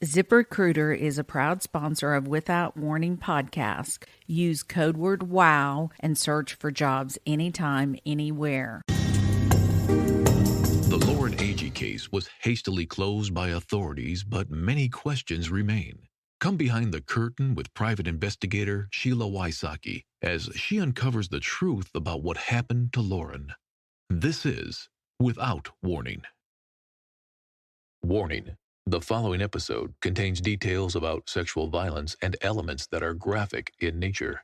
ZipRecruiter is a proud sponsor of Without Warning podcast. Use code word WOW and search for jobs anytime, anywhere. The Lauren Agee case was hastily closed by authorities, but many questions remain. Come behind the curtain with private investigator Sheila Wysocki as she uncovers the truth about what happened to Lauren. This is Without Warning. Warning. The following episode contains details about sexual violence and elements that are graphic in nature.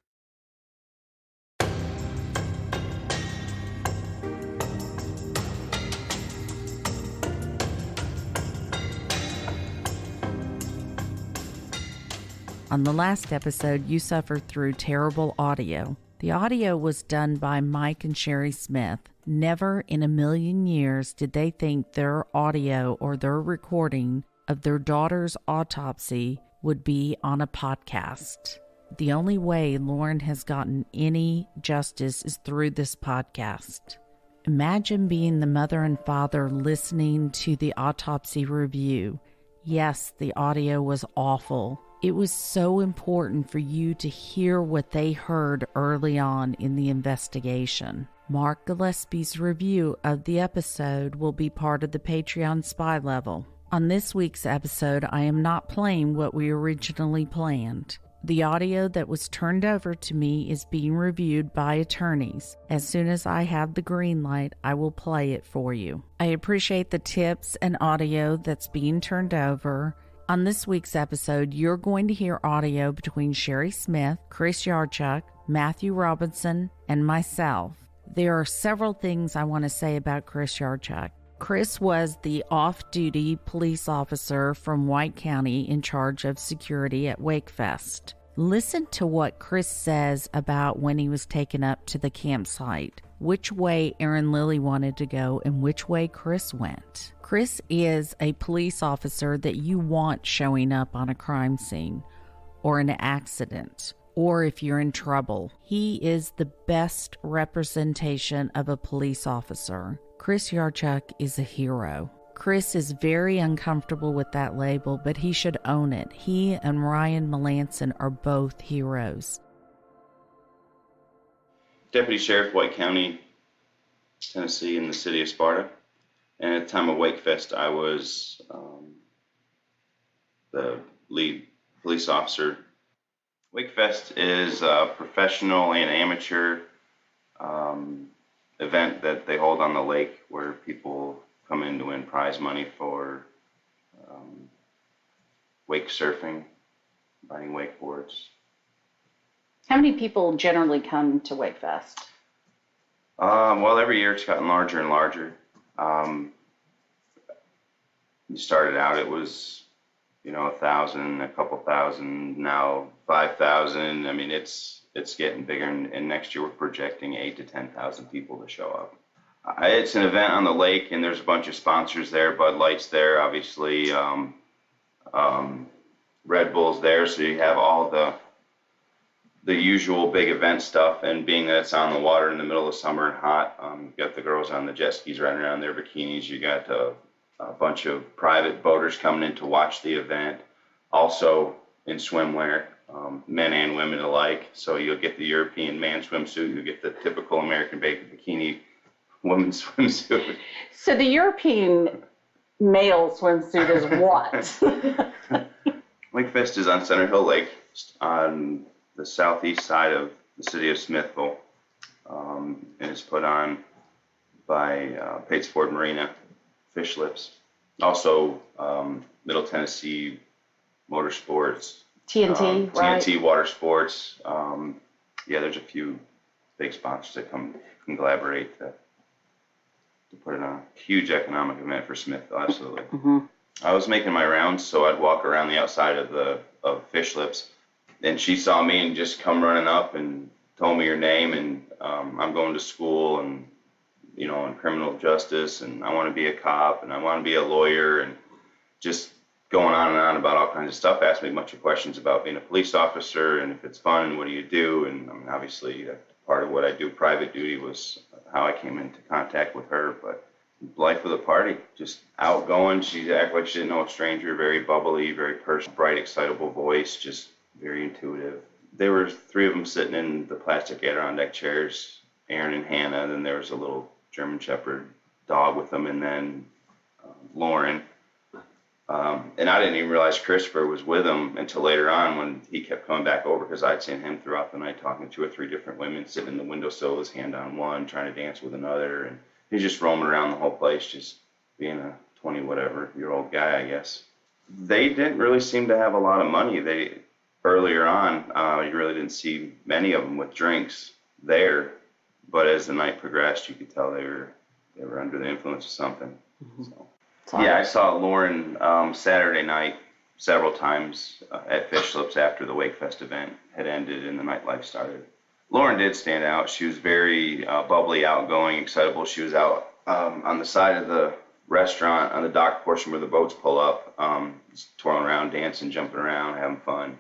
On the last episode, you suffered through terrible audio. The audio was done by Mike and Sherry Smith. Never in a million years did they think their audio or their recording of their daughter's autopsy would be on a podcast. The only way Lauren has gotten any justice is through this podcast. Imagine being the mother and father listening to the autopsy review. Yes, the audio was awful. It was so important for you to hear what they heard early on in the investigation. Mark Gillespie's review of the episode will be part of the Patreon Spy Level. On this week's episode, I am not playing what we originally planned. The audio that was turned over to me is being reviewed by attorneys. As soon as I have the green light, I will play it for you. I appreciate the tips and audio that's being turned over. On this week's episode, you're going to hear audio between Sherry Smith, Chris Yarchuck, Matthew Robinson, and myself. There are several things I want to say about Chris Yarchuck. Chris was the off-duty police officer from White County in charge of security at Wakefest. Listen to what Chris says about when he was taken up to the campsite, which way Aaron Lilly wanted to go, and which way Chris went. Chris is a police officer that you want showing up on a crime scene or an accident, or if you're in trouble. He is the best representation of a police officer. Chris Yarchuck is a hero. Chris is very uncomfortable with that label, but he should own it. He and Ryan Melanson are both heroes. Deputy Sheriff, White County, Tennessee, in the city of Sparta. And at the time of Wakefest, I was the lead police officer. Wakefest is a professional and amateur event that they hold on the lake where people come in to win prize money for wake surfing, riding wakeboards. How many people generally come to Wakefest? Well, every year it's gotten larger and larger. We started out, it was, 1,000, a couple thousand, now 5,000. I mean, it's getting bigger, and next year we're projecting 8,000 to 10,000 people to show up. It's an event on the lake, and there's a bunch of sponsors there. Bud Light's there, obviously. Red Bull's there, so you have all the usual big event stuff. And being that it's on the water in the middle of summer and hot, you got the girls on the jet skis riding around in their bikinis. You got a bunch of private boaters coming in to watch the event, also in swimwear, men and women alike. So you'll get the European man swimsuit, you'll get the typical American bikini women's swimsuit. So the European male swimsuit is what? Wakefest is on Center Hill Lake on the southeast side of the city of Smithville, and it's put on by Pate's Marina, Fishlipz. Also, Middle Tennessee Motorsports. TNT, right? TNT Water Sports. There's a few big sponsors that can collaborate to put it on. Huge economic event for Smithville, absolutely. Mm-hmm. I was making my rounds, so I'd walk around the outside of Fishlipz, and she saw me and just come running up and told me her name, and I'm going to school and in criminal justice, and I want to be a cop, and I want to be a lawyer, and just going on and on about all kinds of stuff. Asked me a bunch of questions about being a police officer and if it's fun and what do you do. And obviously part of what I do, private duty, was how I came into contact with her. But life of the party, just outgoing. She acted like she didn't know a stranger, very bubbly, very personal, bright, excitable voice, just very intuitive. There were three of them sitting in the plastic Adirondack chairs, Aaron and Hannah, and then there was a little German Shepherd dog with them, and then Lauren. And I didn't even realize Christopher was with him until later on when he kept coming back over, because I'd seen him throughout the night talking to 2 or 3 different women, sitting in the windowsill, his hand on one, trying to dance with another, and he's just roaming around the whole place, just being a 20-whatever-year-old guy, I guess. They didn't really seem to have a lot of money. Earlier on, you really didn't see many of them with drinks there, but as the night progressed, you could tell they were under the influence of something. Mm-hmm. Yeah, I saw Lauren Saturday night several times at Fishlipz after the Wakefest event had ended and the nightlife started. Lauren did stand out. She was very bubbly, outgoing, excitable. She was out on the side of the restaurant on the dock portion where the boats pull up, just twirling around, dancing, jumping around, having fun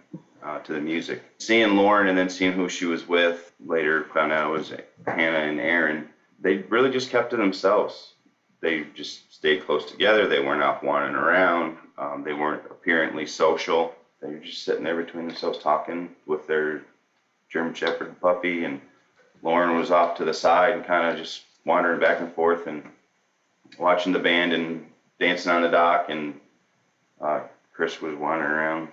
to the music. Seeing Lauren and then seeing who she was with later, found out it was Hannah and Aaron. They really just kept to themselves. They just stayed close together. They weren't off wandering around. They weren't apparently social. They were just sitting there between themselves talking with their German Shepherd puppy, and Lauren was off to the side and kind of just wandering back and forth and watching the band and dancing on the dock, and Chris was wandering around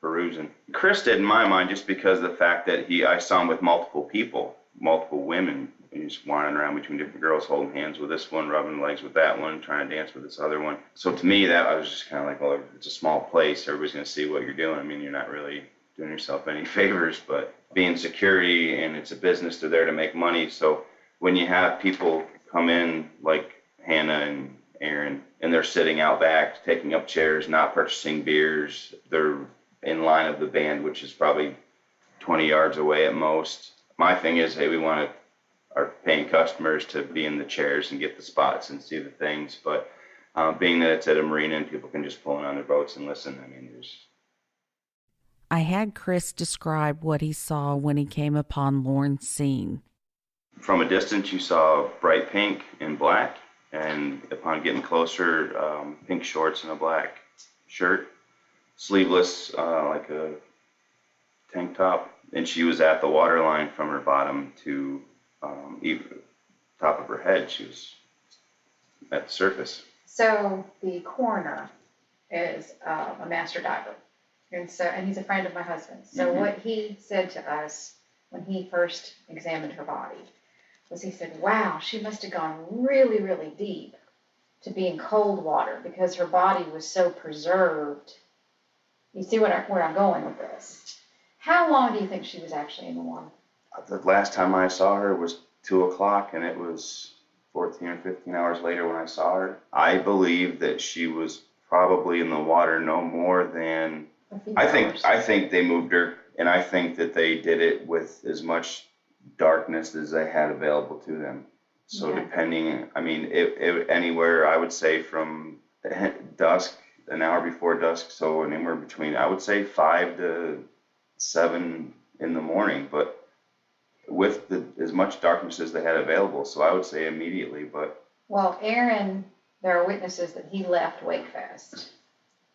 perusing. Chris did in my mind just because of the fact that I saw him with multiple people, multiple women, and just wandering around between different girls, holding hands with this one, rubbing legs with that one, trying to dance with this other one. So to me, that I was just kind of like, well, it's a small place. Everybody's going to see what you're doing. I mean, you're not really doing yourself any favors, but being security and it's a business, they're there to make money. So when you have people come in like Hannah and Aaron, and they're sitting out back, taking up chairs, not purchasing beers, they're in line of the band, which is probably 20 yards away at most. My thing is, hey, we want our paying customers to be in the chairs and get the spots and see the things. But being that it's at a marina and people can just pull in on their boats and listen, I mean, I had Chris describe what he saw when he came upon Lauren's scene. From a distance, you saw bright pink and black, and upon getting closer, pink shorts and a black shirt, sleeveless, like a tank top, and she was at the water line from her bottom to top of her head. She was at the surface. So the coroner is a master diver, and he's a friend of my husband's. So what he said to us when he first examined her body was, he said, wow, she must have gone really, really deep to be in cold water because her body was so preserved. You see where I'm going with this? How long do you think she was actually in the water? The last time I saw her was 2 o'clock, and it was 14 or 15 hours later when I saw her. I believe that she was probably in the water no more than, I think they moved her, and I think that they did it with as much darkness as they had available to them. So depending, I mean, it anywhere, I would say from dusk, an hour before dusk, so anywhere between, I would say 5 to 7 in the morning, but with as much darkness as they had available. So I would say immediately, but. Well, Aaron, there are witnesses that he left Wakefest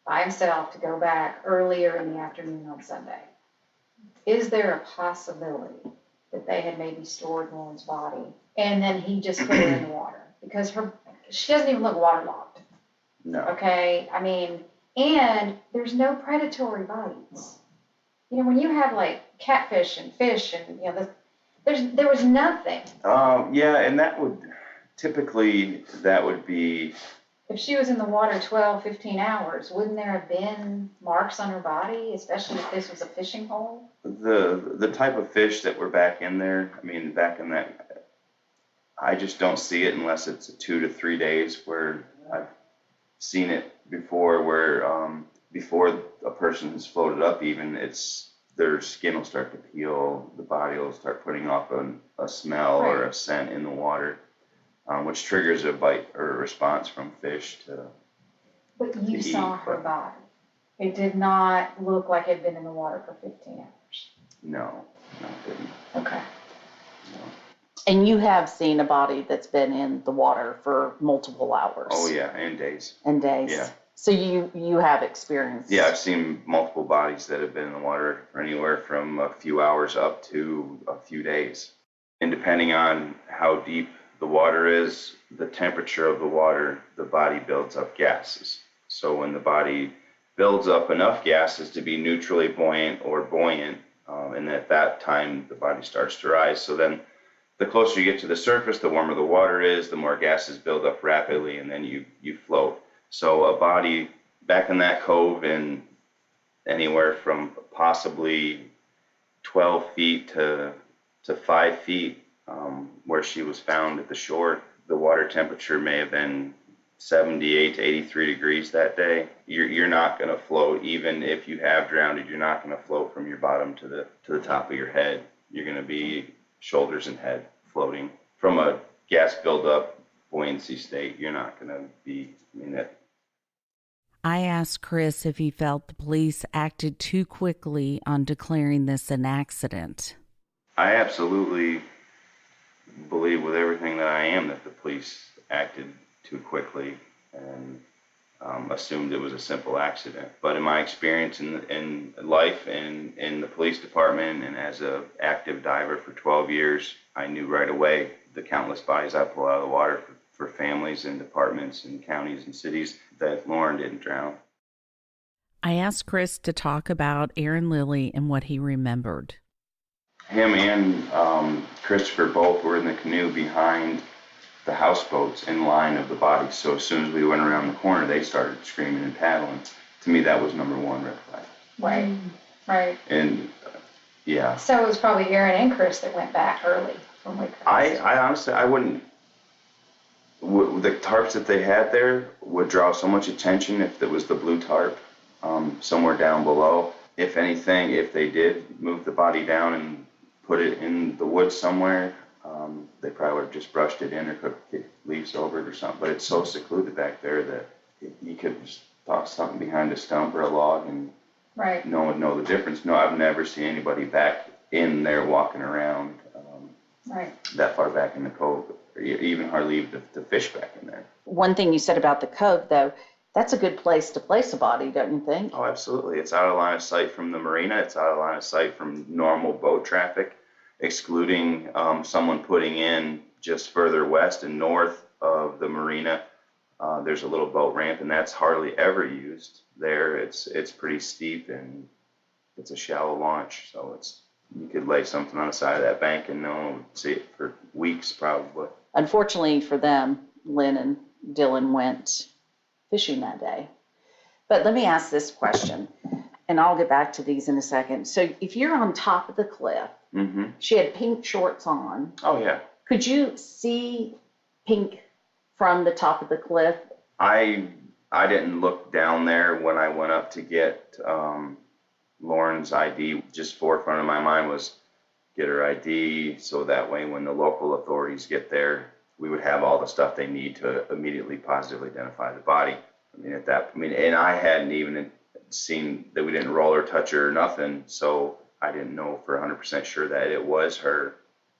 by himself to go back earlier in the afternoon on Sunday. Is there a possibility that they had maybe stored Lauren's body and then he just put her in the water? Because she doesn't even look waterlogged. No. Okay, I mean, and there's no predatory bites. You know, when you have like catfish and fish and, you know, there was nothing. Yeah, and that would be. If she was in the water 12, 15 hours, wouldn't there have been marks on her body, especially if this was a fishing hole? The type of fish that were back in there, I mean, back in that, I just don't see it unless it's 2 to 3 days, where I've seen it before, where before a person has floated up even, their skin will start to peel, the body will start putting off a smell or a scent in the water, which triggers a bite or a response from fish to. But you saw her body. It did not look like it had been in the water for 15 hours. No, it didn't. Okay. No. And you have seen a body that's been in the water for multiple hours. Oh yeah, and days. And days. Yeah. So you have experience. Yeah, I've seen multiple bodies that have been in the water for anywhere from a few hours up to a few days. And depending on how deep the water is, the temperature of the water, the body builds up gases. So when the body builds up enough gases to be neutrally buoyant or buoyant, and at that time the body starts to rise. So then the closer you get to the surface, the warmer the water is, the more gases build up rapidly, and then you float. So a body back in that cove in anywhere from possibly 12 feet to 5 feet, where she was found at the shore, the water temperature may have been 78 to 83 degrees that day. You're not going to float, even if you have drowned. You're not going to float from your bottom to the top of your head. You're going to be shoulders and head floating. From a gas buildup buoyancy state, you're not going to be. I asked Chris if he felt the police acted too quickly on declaring this an accident. I absolutely believe with everything that I am that the police acted too quickly and assumed it was a simple accident. But in my experience in life and in the police department and as an active diver for 12 years, I knew right away the countless bodies I pull out of the water for families and departments and counties and cities that Lauren didn't drown. I asked Chris to talk about Aaron Lilly and what he remembered. Him and Christopher both were in the canoe behind the houseboats in line of the bodies. So as soon as we went around the corner, they started screaming and paddling. To me, that was number one red flag. Right, right. And yeah. So it was probably Aaron and Chris that went back early when we crossed. I honestly, I wouldn't. The tarps that they had there would draw so much attention if it was the blue tarp somewhere down below. If anything, if they did move the body down and put it in the woods somewhere, they probably would have just brushed it in or cooked leaves over it or something. But it's so secluded back there that you could just toss something behind a stump or a log and right. no one would know the difference. No, I've never seen anybody back in there walking around right. that far back in the cove, or even hardly even to fish back in there. One thing you said about the cove, though, that's a good place to place a body, don't you think? Oh, absolutely. It's out of line of sight from the marina. It's out of line of sight from normal boat traffic, excluding someone putting in just further west and north of the marina. There's a little boat ramp, and that's hardly ever used there. It's pretty steep, and it's a shallow launch, so you could lay something on the side of that bank, and no one would see it for weeks, probably. Unfortunately for them, Lynn and Dylan went fishing that day. But let me ask this question, and I'll get back to these in a second. So if you're on top of the cliff, mm-hmm. She had pink shorts on. Oh, yeah. Could you see pink from the top of the cliff? I didn't look down there when I went up to get Lauren's ID. Just forefront of my mind was get her ID, so that way when the local authorities get there, we would have all the stuff they need to immediately positively identify the body. And I hadn't even seen that we didn't roll or touch her or nothing, so I didn't know for 100% sure that it was her,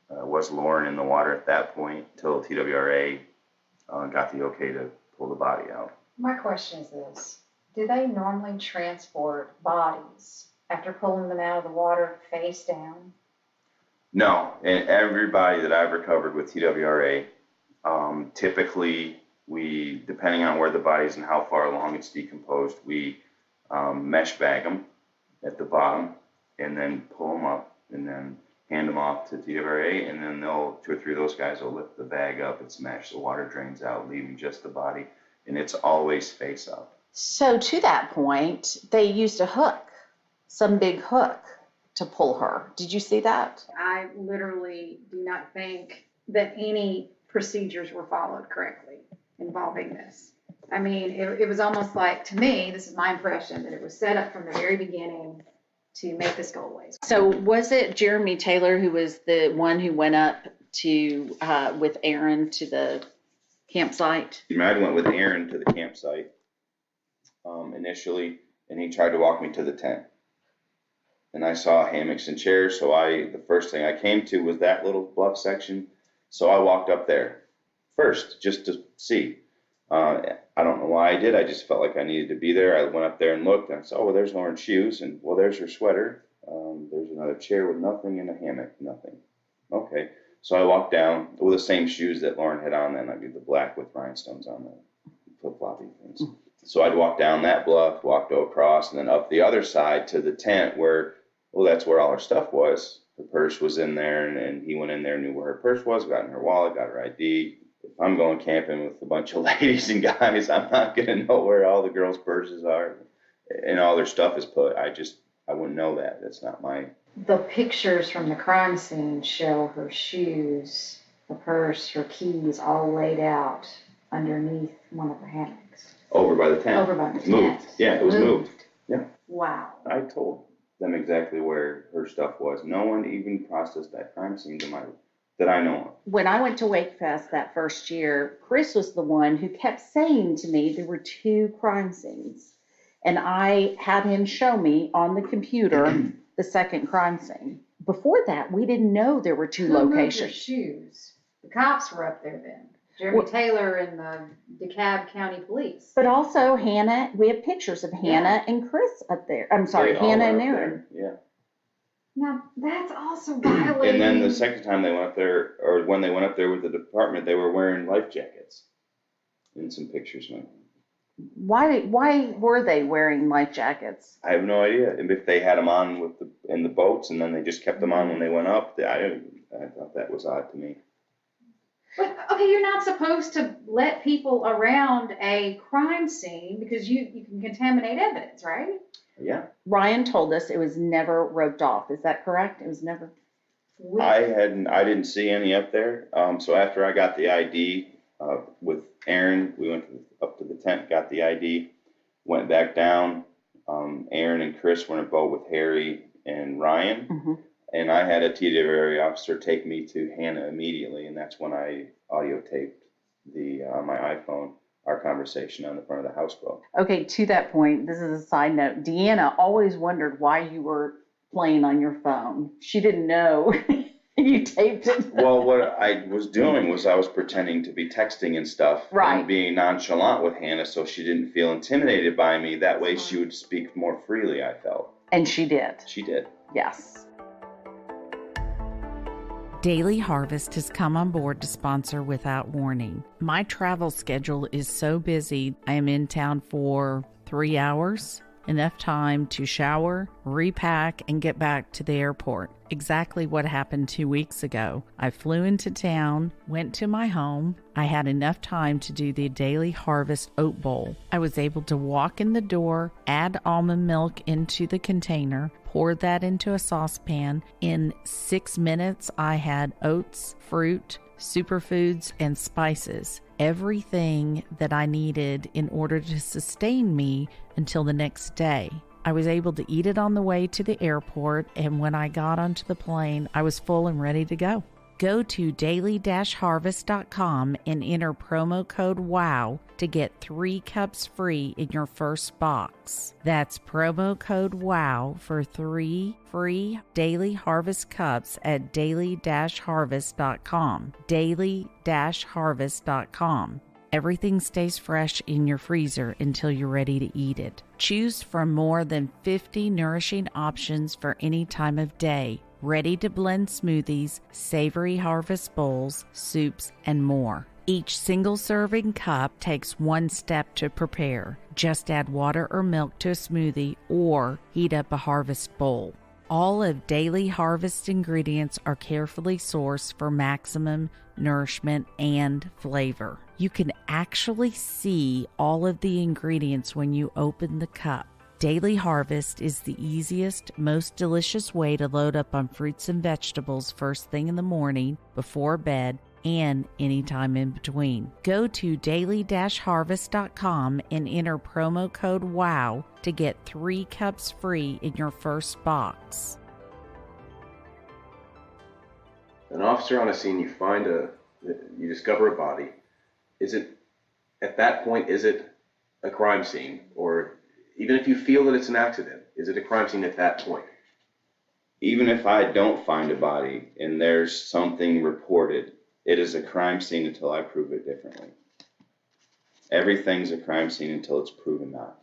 was Lauren in the water at that point until TWRA got the okay to pull the body out. My question is this. Do they normally transport bodies after pulling them out of the water face down? No, and every body that I've recovered with TWRA, typically we, depending on where the body is and how far along it's decomposed, we mesh bag them at the bottom and then pull them up and then hand them off to TWRA, and then 2 or 3 of those guys will lift the bag up, it's meshed, the water drains out, leaving just the body, and it's always face up. So to that point, they used a hook, some big hook, to pull her. Did you see that? I literally do not think that any procedures were followed correctly involving this. I mean, it was almost like, to me, this is my impression, that it was set up from the very beginning to make this go away. So was it Jeremy Taylor who was the one who went up to with Aaron to the campsite? I went with Aaron to the campsite initially, and he tried to walk me to the tent. And I saw hammocks and chairs, so the first thing I came to was that little bluff section, So I walked up there first just to see. I don't know why I did. I just felt like I needed to be there. I went up there and looked, and I said, oh, well, there's Lauren's shoes, and well, there's her sweater. There's another chair with nothing and a hammock, nothing. Okay. So I walked down with the same shoes that Lauren had on then. I mean, the black with rhinestones on the flip-floppy things. So I'd walk down that bluff, walked across, and then up the other side to the tent where, well, that's where all her stuff was. Her purse was in there, and he went in there, knew where her purse was, got in her wallet, got her ID. If I'm going camping with a bunch of ladies and guys, I'm not going to know where all the girls' purses are and all their stuff is put. I wouldn't know that. That's not my... The pictures from the crime scene show her shoes, the purse, her keys all laid out underneath one of the hammocks. Over by the tent. Over by the tent. Moved. Yeah, it was moved. Yeah. Wow. I told them exactly where her stuff was. No one even processed that crime scene that I know of. When I went to Wake Fest that first year, Chris was the one who kept saying to me there were 2 crime scenes. And I had him show me on the computer the second crime scene. Before that, we didn't know there were 2 locations. Moved your shoes? The cops were up there then. Jeremy Taylor and the DeKalb County Police. But also Hannah, we have pictures of Hannah and Chris up there. I'm sorry, Hannah and Aaron. Yeah. Now, that's also violating. And then the second time they went up there, or when they went up there with the department, they were wearing life jackets in some pictures. Why were they wearing life jackets? I have no idea. If they had them on in the boats and then they just kept them on when they went up, I thought that was odd to me. But, okay, you're not supposed to let people around a crime scene because you can contaminate evidence, right? Yeah. Ryan told us it was never roped off. Is that correct? It was never. I didn't see any up there. So after I got the ID with Aaron, we went up to the tent, got the ID, went back down. Aaron and Chris were in a boat with Harry and Ryan. Mm-hmm. And I had a TWA officer take me to Hannah immediately, and that's when I audio taped my iPhone, our conversation on the front of the houseboat. Okay, to that point, this is a side note. Deanna always wondered why you were playing on your phone. She didn't know you taped it. Well, what I was doing was I was pretending to be texting and stuff, right, and being nonchalant with Hannah so she didn't feel intimidated by me. That way she would speak more freely, I felt. And she did. She did. Yes. Daily Harvest has come on board to sponsor Without Warning. My travel schedule is so busy, I am in town for 3 hours, enough time to shower, repack, and get back to the airport. Exactly what happened 2 weeks ago. I flew into town, went to my home. I had enough time to do the Daily Harvest oat bowl. I was able to walk in the door, add almond milk into the container, pour that into a saucepan. In 6 minutes, I had oats, fruit, superfoods, and spices. Everything that I needed in order to sustain me until the next day. I was able to eat it on the way to the airport, and when I got onto the plane, I was full and ready to go. Go to daily-harvest.com and enter promo code WOW to get 3 cups free in your first box. That's promo code WOW for 3 free Daily Harvest cups at daily-harvest.com. daily-harvest.com. Everything stays fresh in your freezer until you're ready to eat it. Choose from more than 50 nourishing options for any time of day. Ready to blend smoothies, savory harvest bowls, soups, and more. Each single serving cup takes 1 step to prepare. Just add water or milk to a smoothie or heat up a harvest bowl. All of Daily Harvest ingredients are carefully sourced for maximum nourishment and flavor. You can actually see all of the ingredients when you open the cup. Daily Harvest is the easiest, most delicious way to load up on fruits and vegetables first thing in the morning, before bed, and anytime in between. Go to daily-harvest.com and enter promo code WOW to get 3 cups free in your first box. An officer on a scene, you discover a body. At that point, is it a crime scene? Or even if you feel that it's an accident, is it a crime scene at that point? Even if I don't find a body and there's something reported, It is a crime scene until I prove it differently. Everything's a crime scene until it's proven not.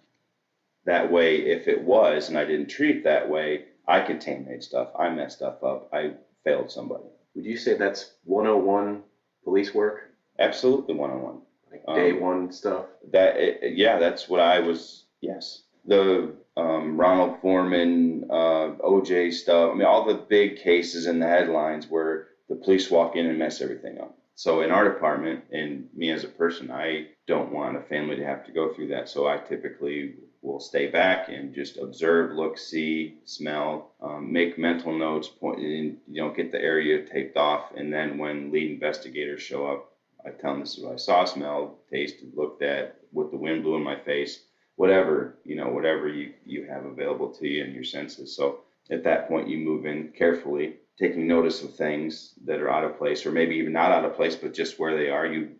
That way, if it was and I didn't treat it that way, I contaminated stuff, I messed stuff up, I failed somebody. Would you say that's 101 police work? Absolutely 101. Like day one stuff? That's what I was, yes. The Ronald Foreman, OJ stuff, I mean, all the big cases in the headlines where the police walk in and mess everything up. So in our department, and me as a person, I don't want a family to have to go through that. So I typically will stay back and just observe, look, see, smell, make mental notes, point, and, get the area taped off. And then when lead investigators show up, I tell them this is what I saw, smelled, tasted, looked at, what the wind blew in my face, whatever, whatever you have available to you in your senses. So at that point, you move in carefully, taking notice of things that are out of place, or maybe even not out of place, but just where they are. You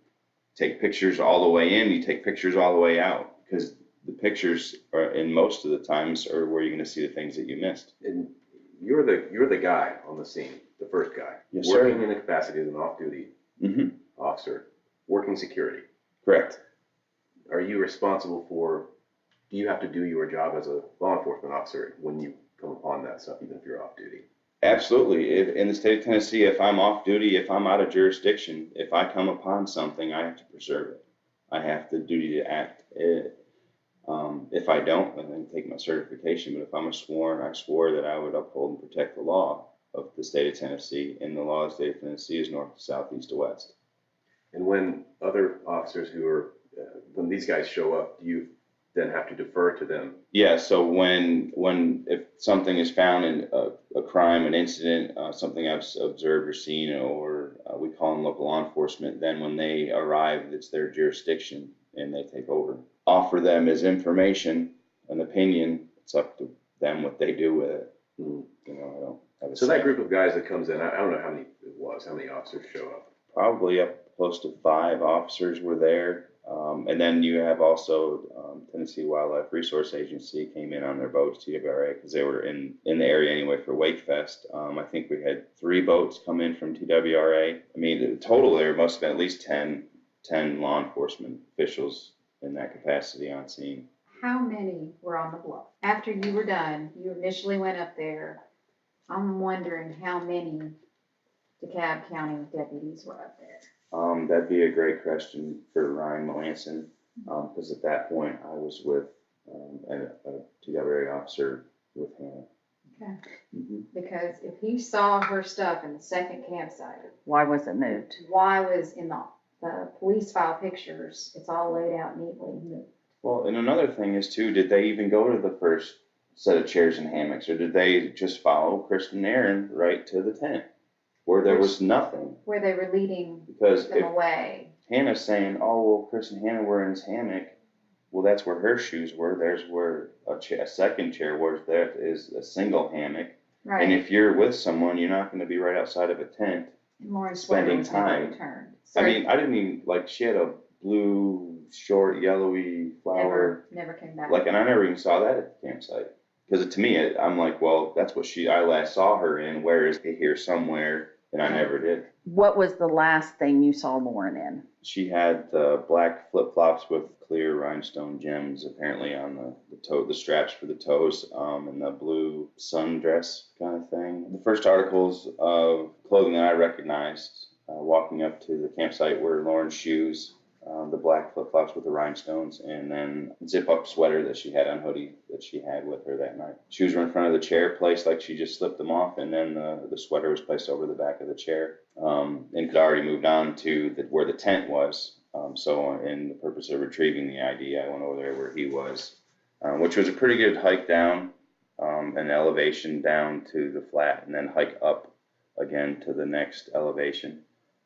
take pictures all the way in, you take pictures all the way out, because the pictures are, in most of the times, are where you're going to see the things that you missed. And you're the guy on the scene, the first guy, yes, working sir. in the capacity as an off-duty officer, working security. Correct. Are you responsible for? Do you have to do your job as a law enforcement officer when you come upon that stuff, even if you're off duty? Absolutely. In the state of Tennessee, if I'm off duty, if I'm out of jurisdiction, if I come upon something, I have to preserve it. I have the duty to act. If I don't, I then take my certification. But if I'm I swore that I would uphold and protect the law of the state of Tennessee, and the law of the state of Tennessee is north to south, east to west. And when other officers when these guys show up, do you then have to defer to them? Yeah, so if something is found in a crime, an incident, something I've observed or seen, or we call in local law enforcement, then when they arrive, it's their jurisdiction and they take over. Offer them as information, an opinion. It's up to them what they do with it. I don't have a So say. that group of guys that comes in, I don't know how many officers show up. Probably up close to 5 officers were there. And then you have also Tennessee Wildlife Resource Agency came in on their boats, TWRA, because they were in the area anyway for Wake Fest. I think we had 3 boats come in from TWRA. I mean, the total there must have been at least 10 law enforcement officials in that capacity on scene. How many were on the bluff? After you were done, you initially went up there. I'm wondering how many DeKalb County deputies were up there. That'd be a great question for Ryan Melanson, because at that point I was with a TWA officer with him. Okay. Because if he saw her stuff in the second campsite, Why was it moved? why was in the police file pictures, it's all laid out neatly. Well, and another thing is too, did they even go to the first set of chairs and hammocks, or did they just follow Kristen and Aaron right to the tent where there was nothing? Where they were leading Because them if away. Hannah's saying, oh, well, Chris and Hannah were in his hammock, well, that's where her shoes were. There's where a second chair was. There is a single hammock. Right. And if you're with someone, you're not going to be right outside of a tent spending time. So I mean, I didn't even, like, she had a blue, short, yellowy flower. Never came back. Like, and I never even saw that at the campsite. Because to me, I'm like, well, that's what I last saw her in. Where is it here somewhere? And I never did. What was the last thing you saw Lauren in? She had black flip-flops with clear rhinestone gems, apparently on the straps for the toes, and the blue sundress kind of thing. The first articles of clothing that I recognized walking up to the campsite were Lauren's shoes, the black flip-flops with the rhinestones, and then zip-up sweater that she had on, hoodie that she had with her that night. Shoes were in front of the chair, placed like she just slipped them off, and then the sweater was placed over the back of the chair, and could already moved on to where the tent was. So in the purpose of retrieving the ID, I went over there where he was, which was a pretty good hike down, an elevation down to the flat, and then hike up again to the next elevation.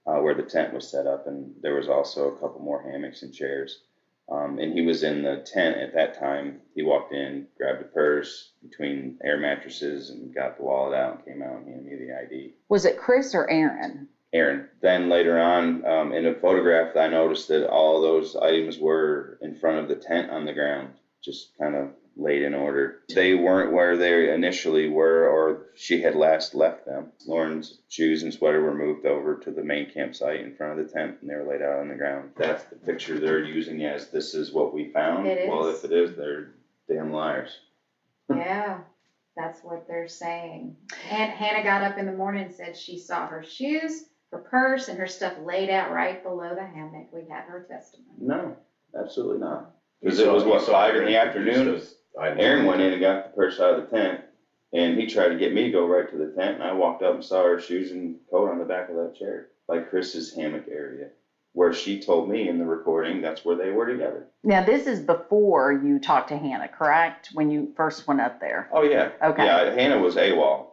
Where the tent was set up, and there was also a couple more hammocks and chairs. And he was in the tent at that time. He walked in, grabbed a purse between air mattresses, and got the wallet out and came out and handed me the ID. Was it Chris or Aaron? Aaron. Then later on, in a photograph, I noticed that all those items were in front of the tent on the ground, just kind of laid in order. They weren't where they initially were, or she had last left them. Lauren's shoes and sweater were moved over to the main campsite in front of the tent, and they were laid out on the ground. That's the picture they're using as this is what we found. It is. Well, if it is, they're damn liars. Yeah, that's what they're saying. And Hannah got up in the morning and said she saw her shoes, her purse, and her stuff laid out right below the hammock. We had her testimony. No, absolutely not. Because it was, 5 in the afternoon? Aaron went in and got the purse out of the tent, and he tried to get me to go right to the tent, and I walked up and saw her shoes and coat on the back of that chair, by Chris's hammock area, where she told me in the recording that's where they were together. Now, this is before you talked to Hannah, correct? When you first went up there? Oh, yeah. Okay. Yeah, Hannah was AWOL.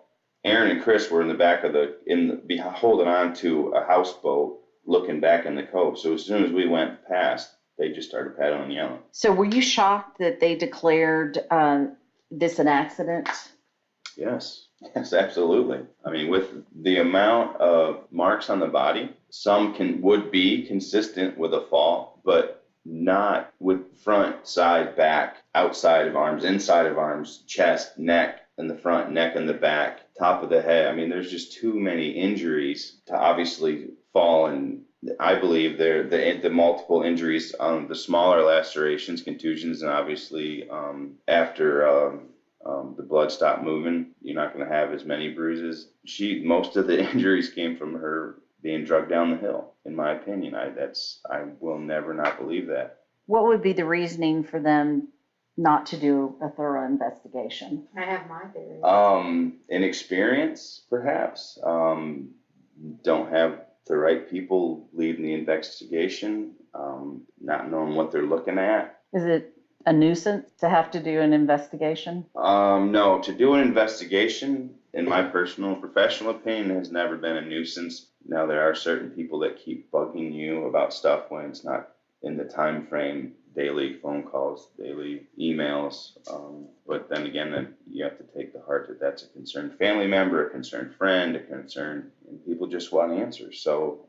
Aaron and Chris were in the back of holding on to a houseboat, looking back in the cove. So as soon as we went past, they just started paddling and yelling. So were you shocked that they declared this an accident? Yes, absolutely. I mean, with the amount of marks on the body, some would be consistent with a fall, but not with front, side, back, outside of arms, inside of arms, chest, neck in the front, neck in the back, top of the head. I mean, there's just too many injuries to obviously fall, and I believe the multiple injuries, the smaller lacerations, contusions, and obviously after the blood stopped moving, you're not going to have as many bruises. Most of the injuries came from her being drugged down the hill, in my opinion. I will never not believe that. What would be the reasoning for them not to do a thorough investigation? I have my theory. Inexperience, perhaps. Don't have the right people leading the investigation, not knowing what they're looking at. Is it a nuisance to have to do an investigation? No, to do an investigation, in my personal professional opinion, has never been a nuisance. Now, there are certain people that keep bugging you about stuff when it's not in the time frame, daily phone calls, daily emails. But then again, you have to take to heart that that's a concerned family member, a concerned friend, and people just want answers. So,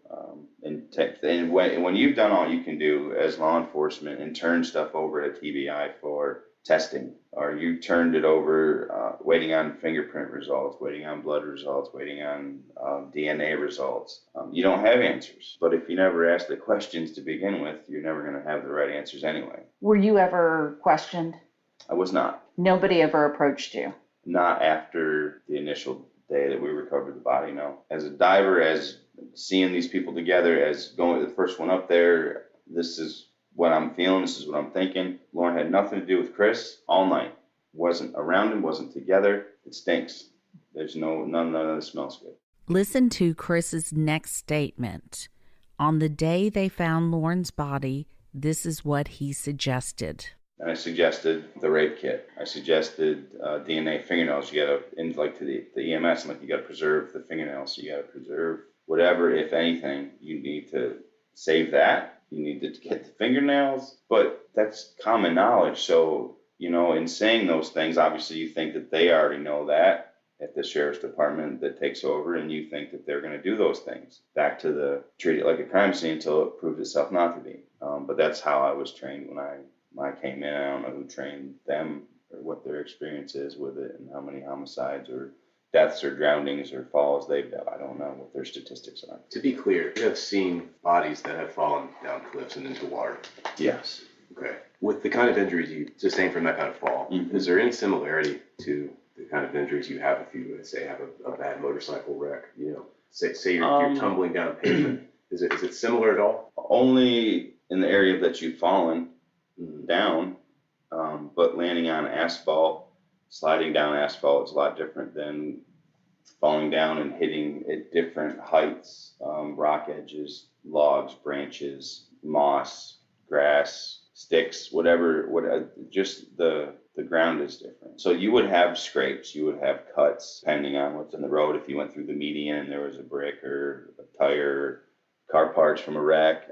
and when you've done all you can do as law enforcement and turn stuff over to TBI for testing, or you turned it over waiting on fingerprint results, waiting on blood results, waiting on DNA results, you don't have answers. But if you never ask the questions to begin with, you're never going to have the right answers anyway. Were you ever questioned? I was not. Nobody ever approached you? Not after the initial day that we recovered the body, no. As a diver, as seeing these people together, as going the first one up there, this is what I'm feeling, this is what I'm thinking. Lauren had nothing to do with Chris all night. Wasn't around him, wasn't together. It stinks. There's none of it smells good. Listen to Chris's next statement. On the day they found Lauren's body, this is what he suggested. And I suggested the rape kit. I suggested DNA fingernails. You got to, like to the EMS, you got to preserve the fingernails. So you got to preserve whatever, if anything, you need to save that. You need to get the fingernails. But that's common knowledge. So, in saying those things, obviously you think that they already know that at the sheriff's department that takes over, and you think that they're going to do those things. Back to the treat it like a crime scene until it proved itself not to be. But that's how I was trained when I came in. I don't know who trained them or what their experience is with it and how many homicides or deaths or drownings or falls they've done. I don't know what their statistics are. To be clear, you have seen bodies that have fallen down cliffs and into water. Yes. Okay. With the kind of injuries you sustained from that kind of fall, is there any similarity to the kind of injuries you have if you, say, have a bad motorcycle wreck? Say you're tumbling down pavement. Is it similar at all? Only in the area that you've fallen down, but landing on asphalt, sliding down asphalt is a lot different than falling down and hitting at different heights, rock edges, logs, branches, moss, grass, sticks, whatever, just the ground is different. So you would have scrapes, you would have cuts, depending on what's in the road. If you went through the median and there was a brick or a tire, car parts from a wreck.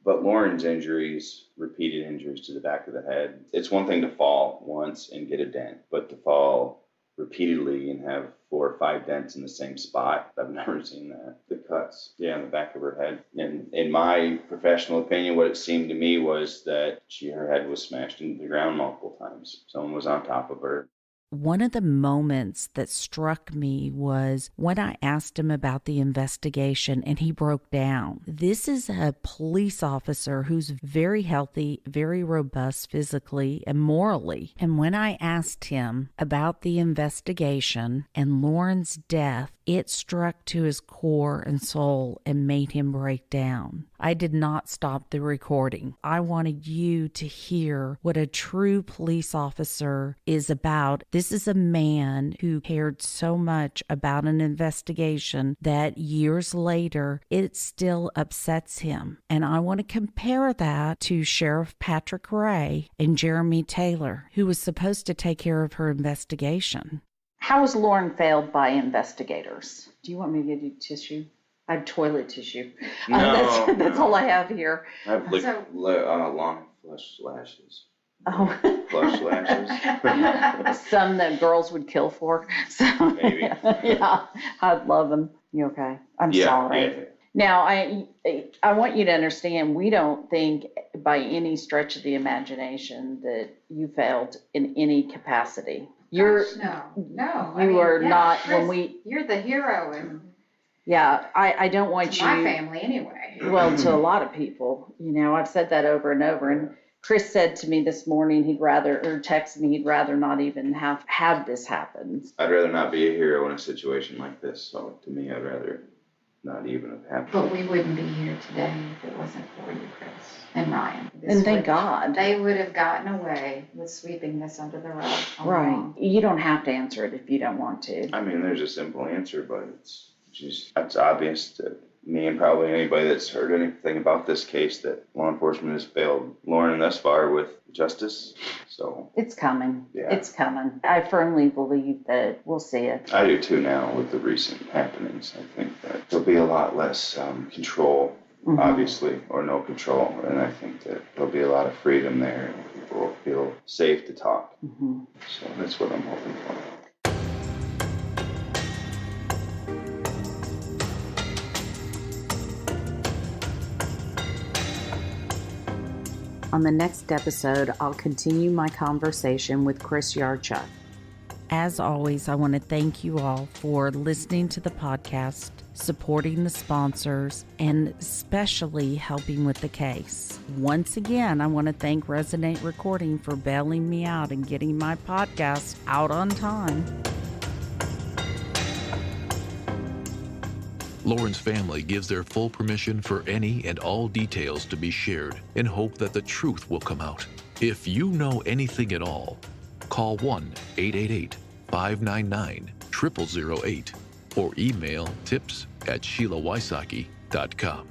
But Lauren's injuries, repeated injuries to the back of the head, it's one thing to fall once and get a dent, but to fall repeatedly and have 4 or 5 dents in the same spot, I've never seen that. The cuts, on the back of her head. And in my professional opinion, what it seemed to me was that her head was smashed into the ground multiple times. times. Someone was on top of her. One of the moments that struck me was when I asked him about the investigation and he broke down. This is a police officer who's very healthy, very robust physically and morally. And when I asked him about the investigation and Lauren's death, it struck to his core and soul and made him break down. I did not stop the recording. I wanted you to hear what a true police officer is about. This is a man who cared so much about an investigation that years later, it still upsets him. And I want to compare that to Sheriff Patrick Ray and Jeremy Taylor, who was supposed to take care of her investigation. How was Lauren failed by investigators? Do you want me to give you tissue? I have toilet tissue. No, that's all I have here. I have long flush lashes. Oh. Flush lashes. Some that girls would kill for. So, Maybe. Yeah, I'd love them. You okay? I'm sorry. Yeah. Now, I want you to understand, we don't think by any stretch of the imagination that you failed in any capacity. No. You are not, Chris, when you're the hero and yeah, I don't want to you. my family anyway. Well, to a lot of people, I've said that over and over. And Chris said to me this morning, texted me, he'd rather not even have this happen. I'd rather not be a hero in a situation like this. So to me, I'd rather not even have happened. But we wouldn't be here today if it wasn't for you, Chris and Ryan. And thank God. They would have gotten away with sweeping this under the rug. Right. You don't have to answer it if you don't want to. I mean, there's a simple answer, but it's obvious to me and probably anybody that's heard anything about this case that law enforcement has failed Lauren thus far with justice. So it's coming. Yeah. It's coming. I firmly believe that we'll see it. I do too now with the recent happenings. I think that there'll be a lot less control, obviously, or no control. And I think that there'll be a lot of freedom there and people will feel safe to talk. So that's what I'm hoping for. On the next episode, I'll continue my conversation with Chris Yarchuck. As always, I want to thank you all for listening to the podcast, supporting the sponsors, and especially helping with the case. Once again, I want to thank Resonate Recording for bailing me out and getting my podcast out on time. Lauren's family gives their full permission for any and all details to be shared in hope that the truth will come out. If you know anything at all, call 1-888-599-0008 or email tips@SheilaWysocki.com.